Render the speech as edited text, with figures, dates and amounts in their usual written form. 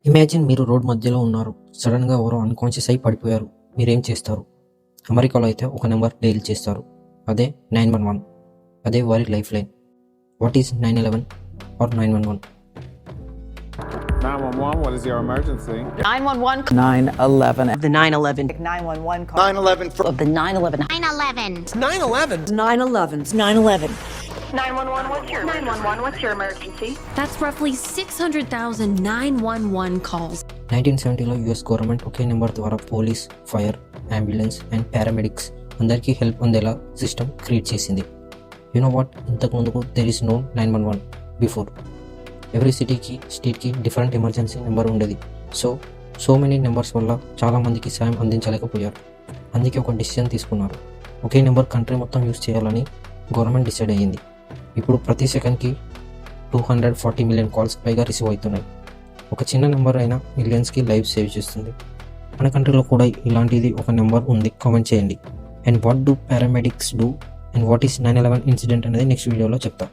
Imagine మీరు road మధ్యలో ఉన్నారు. సడన్గా ఎవరో అన్కాన్షియస్ అయి పడిపోయారు. మీరేం చేస్తారు? అమెరికాలో అయితే ఒక నెంబర్ డైల్ చేస్తారు. అదే 911. అదే వారి life line. What is 911 or 911? 911, what is your emergency? 911 9/11. The 9/11. 911 call 911 Of the 9/11. 9/11. 9/11. 9/11. 911 what's your emergency? That's roughly 600,000 911 calls. 1970లో యుఎస్ గవర్నమెంట్ ఒకే నెంబర్ ద్వారా police, fire, ambulance and paramedics అందరికీ హెల్ప్ అందేలా సిస్టమ్ క్రియేట్ చేసింది. యు నో వాట్, ఇంతకు ముందుకు there is no 911 before. Every సిటీకి, స్టేట్కి డిఫరెంట్ ఎమర్జెన్సీ నెంబర్ ఉండేది. సో మెనీ నెంబర్స్ వల్ల చాలామందికి సాయం అందించలేకపోయారు. అందుకే ఒక డిసిజన్ తీసుకున్నారు. ఒకే నెంబర్ కంట్రీ మొత్తం యూజ్ చేయాలని గవర్నమెంట్ డిసైడ్ అయ్యింది. ఇప్పుడు ప్రతి సెకండ్కి 240 మిలియన్ కాల్స్ పైగా రిసీవ్ అవుతున్నాయి. ఒక చిన్న నెంబర్ అయినా మిలియన్స్కి లైఫ్ సేవ్ చేస్తుంది. మన కంట్రీలో కూడా ఇలాంటిది ఒక నెంబర్ ఉంది. కామెంట్ చేయండి. And what do paramedics do and what is 9/11 incident అనేది నెక్స్ట్ వీడియోలో చెప్తా.